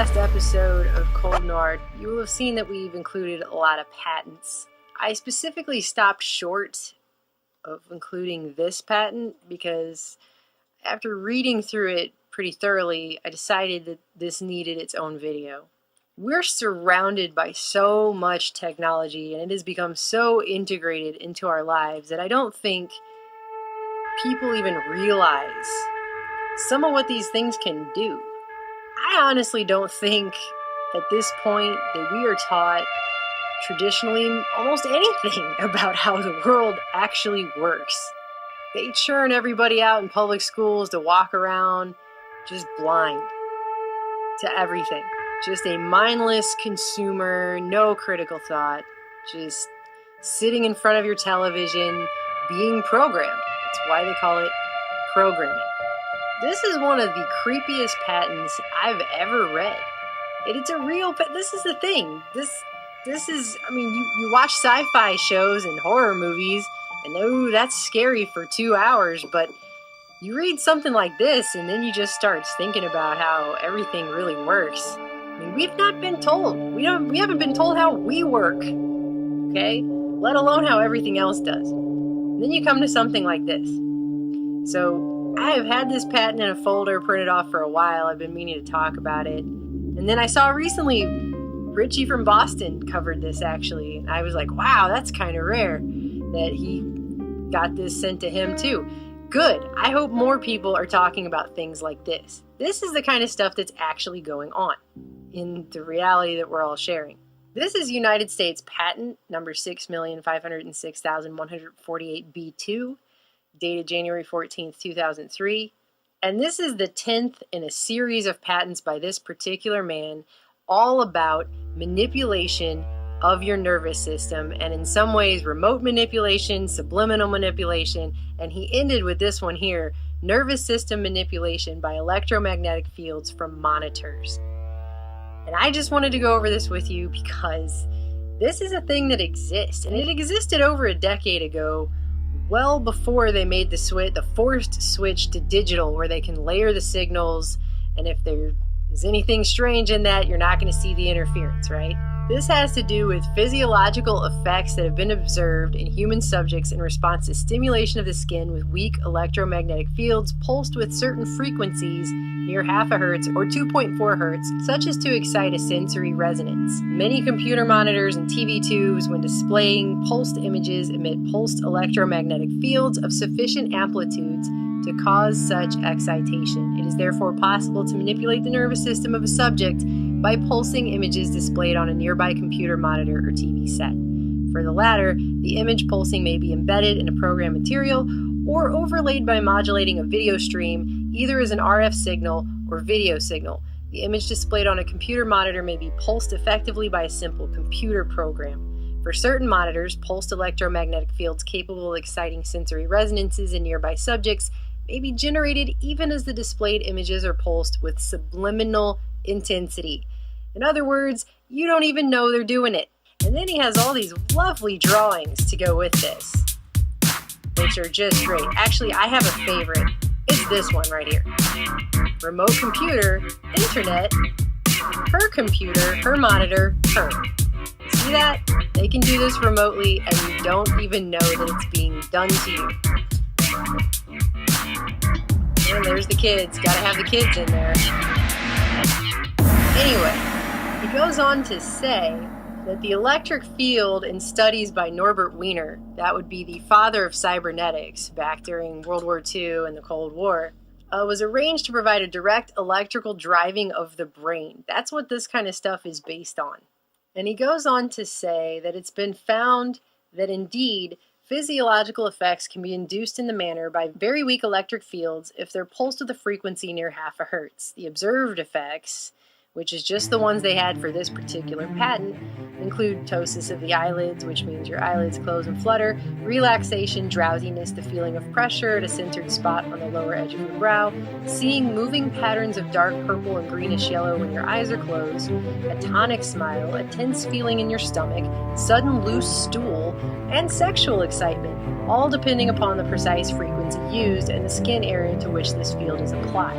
last episode of Cold Noir, you will have seen that we've included a lot of patents. I specifically stopped short of including this patent because after reading through it pretty thoroughly, I decided that this needed its own video. We're surrounded by so much technology, and it has become so integrated into our lives that I don't think people even realize some of what these things can do. I honestly don't think at this point that we are taught traditionally almost anything about how the world actually works. They churn everybody out in public schools to walk around just blind to everything. Just a mindless consumer, no critical thought, just sitting in front of your television, being programmed. That's why they call it programming. This is one of the creepiest patents I've ever read. It's a real this is the thing. This is, you watch sci-fi shows and horror movies, and oh, that's scary for 2 hours, but you read something like this, and then you just start thinking about how everything really works. We've not been told. We haven't been told how we work, okay? Let alone how everything else does. And then you come to something like this. So I have had this patent in a folder printed off for a while. I've been meaning to talk about it. And then I saw recently Richie from Boston covered this actually. And I was like, wow, that's kind of rare that he got this sent to him too. Good. I hope more people are talking about things like this. This is the kind of stuff that's actually going on in the reality that we're all sharing. This is United States patent number 6,506,148B2, dated January 14th, 2003. And this is the 10th in a series of patents by this particular man, all about manipulation of your nervous system, and in some ways remote manipulation, subliminal manipulation, and he ended with this one here, nervous system manipulation by electromagnetic fields from monitors. And I just wanted to go over this with you because this is a thing that exists, and it existed over a decade ago, well before they made the forced switch to digital, where they can layer the signals, and if there is anything strange in that, you're not going to see the interference, right? This has to do with physiological effects that have been observed in human subjects in response to stimulation of the skin with weak electromagnetic fields pulsed with certain frequencies near half a hertz or 2.4 hertz, such as to excite a sensory resonance. Many computer monitors and TV tubes, when displaying pulsed images, emit pulsed electromagnetic fields of sufficient amplitudes to cause such excitation. It is therefore possible to manipulate the nervous system of a subject by pulsing images displayed on a nearby computer monitor or TV set. For the latter, the image pulsing may be embedded in a program material or overlaid by modulating a video stream, either as an RF signal or video signal. The image displayed on a computer monitor may be pulsed effectively by a simple computer program. For certain monitors, pulsed electromagnetic fields capable of exciting sensory resonances in nearby subjects may be generated even as the displayed images are pulsed with subliminal intensity. In other words, you don't even know they're doing it. And then he has all these lovely drawings to go with this, which are just great. Actually, I have a favorite. It's this one right here. Remote computer, internet, her computer, her monitor, her. See that? They can do this remotely and you don't even know that it's being done to you. And there's the kids. Gotta have the kids in there. Anyway, he goes on to say that the electric field in studies by Norbert Wiener, that would be the father of cybernetics back during World War II and the Cold War, was arranged to provide a direct electrical driving of the brain. That's what this kind of stuff is based on. And he goes on to say that it's been found that indeed physiological effects can be induced in the manner by very weak electric fields if they're pulsed with a frequency near half a hertz. The observed effects, which is just the ones they had for this particular patent, include ptosis of the eyelids, which means your eyelids close and flutter, relaxation, drowsiness, the feeling of pressure at a centered spot on the lower edge of your brow, seeing moving patterns of dark purple and greenish yellow when your eyes are closed, a tonic smile, a tense feeling in your stomach, sudden loose stool, and sexual excitement, all depending upon the precise frequency used and the skin area to which this field is applied.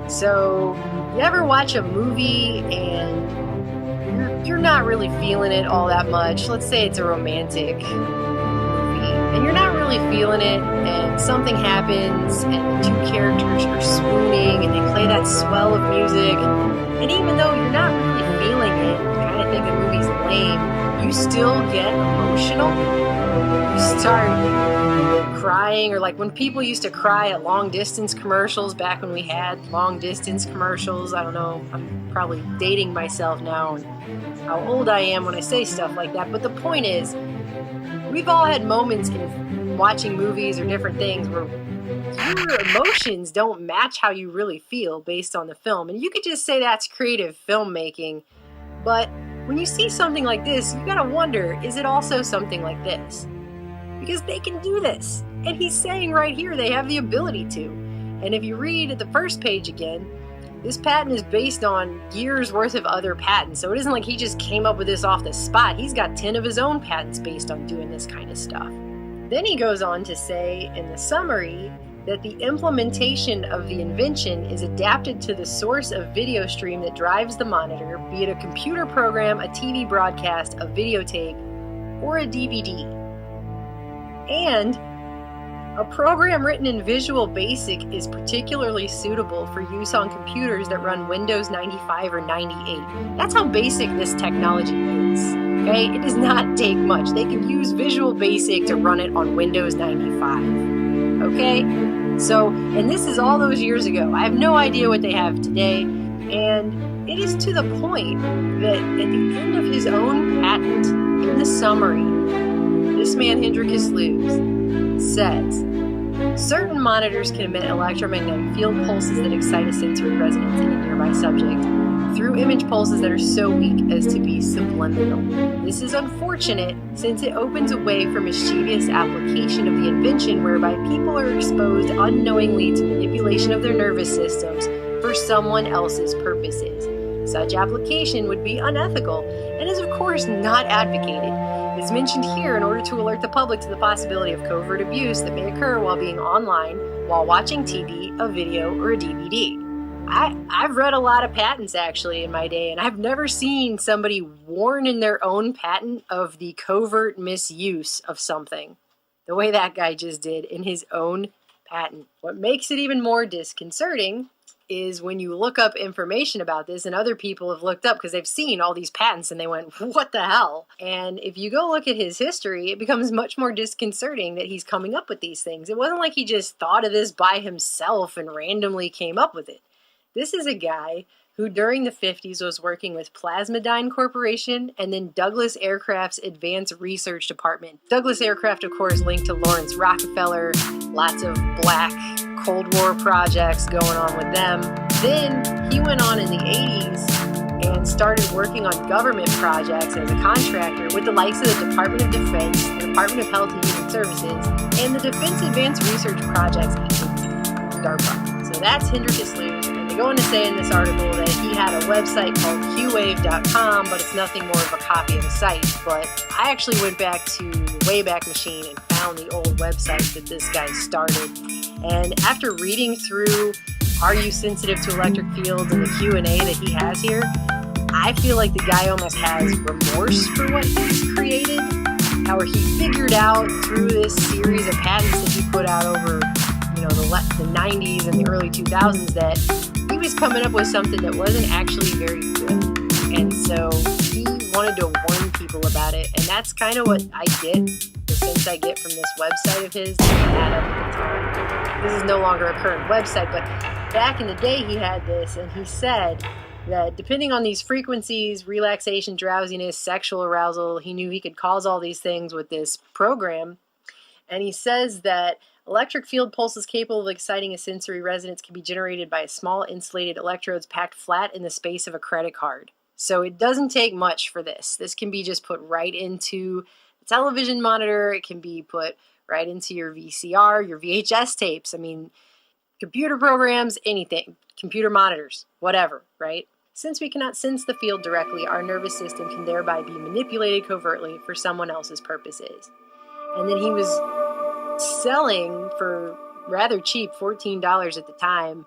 So, you ever watch a movie and you're not really feeling it all that much? Let's say it's a romantic movie, and you're not really feeling it, and something happens, and the two characters are swooning, and they play that swell of music, and even though you're not really feeling it, you kind of think the movie's lame, you still get emotional. You start crying, or like when people used to cry at long distance commercials back when we had long distance commercials. I don't know, I'm probably dating myself now and how old I am when I say stuff like that, but the point is, we've all had moments in watching movies or different things where your emotions don't match how you really feel based on the film. And you could just say that's creative filmmaking. But when you see something like this, you gotta wonder, is it also something like this? Because they can do this. And he's saying right here they have the ability to. And if you read the first page again, this patent is based on years worth of other patents. So it isn't like he just came up with this off the spot. He's got 10 of his own patents based on doing this kind of stuff. Then he goes on to say in the summary that the implementation of the invention is adapted to the source of video stream that drives the monitor, be it a computer program, a TV broadcast, a videotape, or a DVD. And a program written in Visual Basic is particularly suitable for use on computers that run Windows 95 or 98. That's how basic this technology is. Okay? It does not take much. They can use Visual Basic to run it on Windows 95. Okay? So, and this is all those years ago. I have no idea what they have today. And it is to the point that at the end of his own patent, in the summary, this man, Hendrikus Luz, says, certain monitors can emit electromagnetic field pulses that excite a sensory resonance in a nearby subject through image pulses that are so weak as to be subliminal. This is unfortunate since it opens a way for mischievous application of the invention whereby people are exposed unknowingly to manipulation of their nervous systems for someone else's purposes. Such application would be unethical and is of course not advocated. It's mentioned here in order to alert the public to the possibility of covert abuse that may occur while being online, while watching TV, a video, or a DVD. I've read a lot of patents actually in my day, and I've never seen somebody warn in their own patent of the covert misuse of something the way that guy just did in his own patent. What makes it even more disconcerting is when you look up information about this, and other people have looked up because they've seen all these patents and they went, what the hell? And if you go look at his history, it becomes much more disconcerting that he's coming up with these things. It wasn't like he just thought of this by himself and randomly came up with it. This is a guy who during the 50s was working with Plasmodine Corporation and then Douglas Aircraft's Advanced Research Department. Douglas Aircraft, of course, linked to Lawrence Rockefeller, lots of black Cold War projects going on with them. Then he went on in the 80s and started working on government projects as a contractor with the likes of the Department of Defense, the Department of Health and Human Services, and the Defense Advanced Research Projects Agency, DARPA. So that's Hendrikus Luz. They go on to say in this article that he had a website called qwave.com, but it's nothing more of a copy of the site. But I actually went back to the Wayback Machine and found the old website that this guy started. And after reading through Are You Sensitive to Electric Fields and the Q&A that he has here, I feel like the guy almost has remorse for what he's created. How he figured out through this series of patents that he put out over the 90s and the early 2000s that he was coming up with something that wasn't actually very good. And so he wanted to warn people about it. And that's kind of what I get, the sense I get from this website of his that he had up at the time. This is no longer a current website, but back in the day he had this, and he said that depending on these frequencies, relaxation, drowsiness, sexual arousal, he knew he could cause all these things with this program. And he says that electric field pulses capable of exciting a sensory resonance can be generated by small insulated electrodes packed flat in the space of a credit card. So it doesn't take much for this. This can be just put right into the television monitor. It can be put right into your VCR, your VHS tapes. I mean, computer programs, anything, computer monitors, whatever, right? Since we cannot sense the field directly, our nervous system can thereby be manipulated covertly for someone else's purposes. And then he was selling for rather cheap, $14 at the time,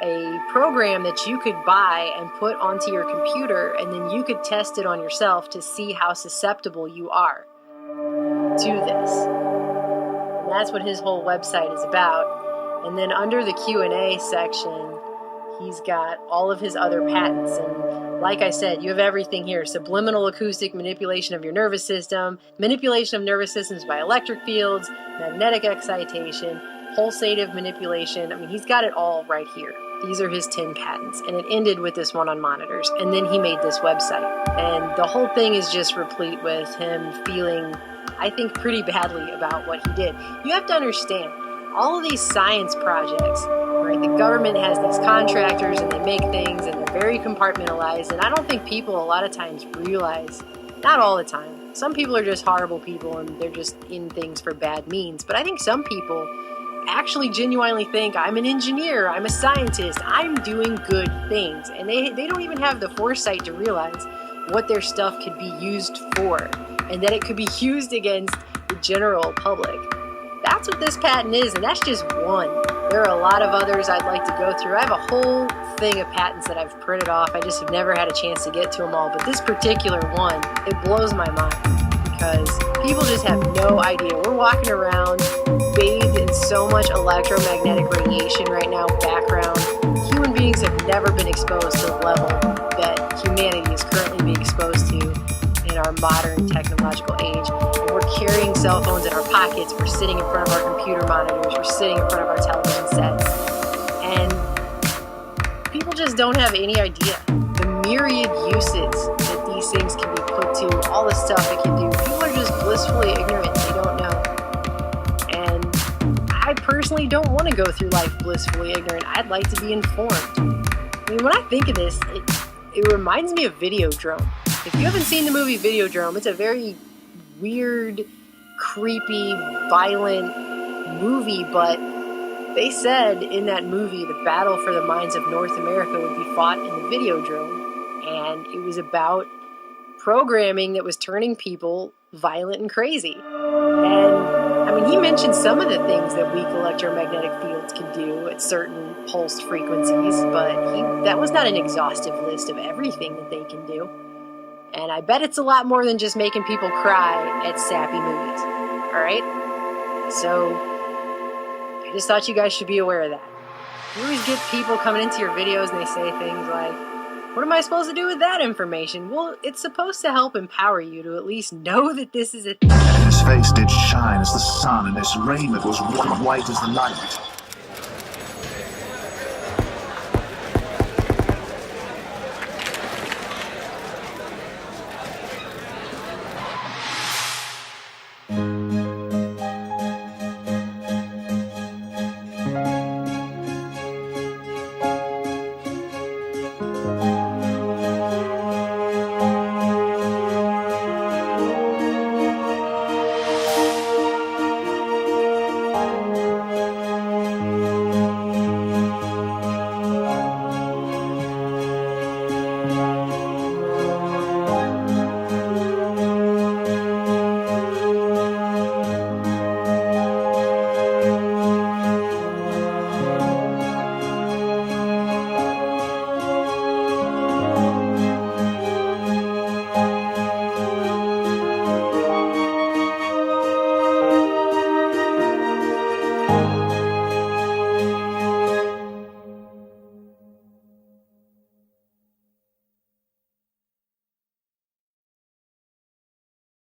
a program that you could buy and put onto your computer, and then you could test it on yourself to see how susceptible you are to this. And that's what his whole website is about. And then under the Q&A section, he's got all of his other patents. And like I said, you have everything here. Subliminal acoustic manipulation of your nervous system, manipulation of nervous systems by electric fields, magnetic excitation, pulsative manipulation. I mean, he's got it all right here. These are his 10 patents. And it ended with this one on monitors. And then he made this website. And the whole thing is just replete with him feeling, I think, pretty badly about what he did. You have to understand, all of these science projects, right? The government has these contractors and they make things and they're very compartmentalized. And I don't think people a lot of times realize, not all the time, some people are just horrible people and they're just in things for bad means. But I think some people actually genuinely think, I'm an engineer, I'm a scientist, I'm doing good things. And they don't even have the foresight to realize what their stuff could be used for and that it could be used against the general public. That's what this patent is, and that's just one. There are a lot of others I'd like to go through. I have a whole thing of patents that I've printed off. I just have never had a chance to get to them all. But this particular one, it blows my mind because people just have no idea. We're walking around bathed in so much electromagnetic radiation right now, background. Human beings have never been exposed to the level that humanity is currently being exposed to in our modern technological age. And we're carrying cell phones in our pockets, we're sitting in front of our computer monitors, we're sitting in front of our television sets. And people just don't have any idea the myriad uses that these things can be put to, all the stuff it can do. People are just blissfully ignorant, they don't know. And I personally don't want to go through life blissfully ignorant. I'd like to be informed. I mean, when I think of this, it reminds me of Videodrome. If you haven't seen the movie Videodrome, it's a very weird, creepy, violent movie, but they said in that movie the battle for the minds of North America would be fought in the Videodrome, and it was about programming that was turning people violent and crazy. And I mean, he mentioned some of the things that weak electromagnetic fields can do at certain pulsed frequencies, but that was not an exhaustive list of everything that they can do. And I bet it's a lot more than just making people cry at sappy movies. All right? So, I just thought you guys should be aware of that. You always get people coming into your videos and they say things like, what am I supposed to do with that information? Well, it's supposed to help empower you to at least know that this is a thing. His face did shine as the sun, and his raiment was white as the night.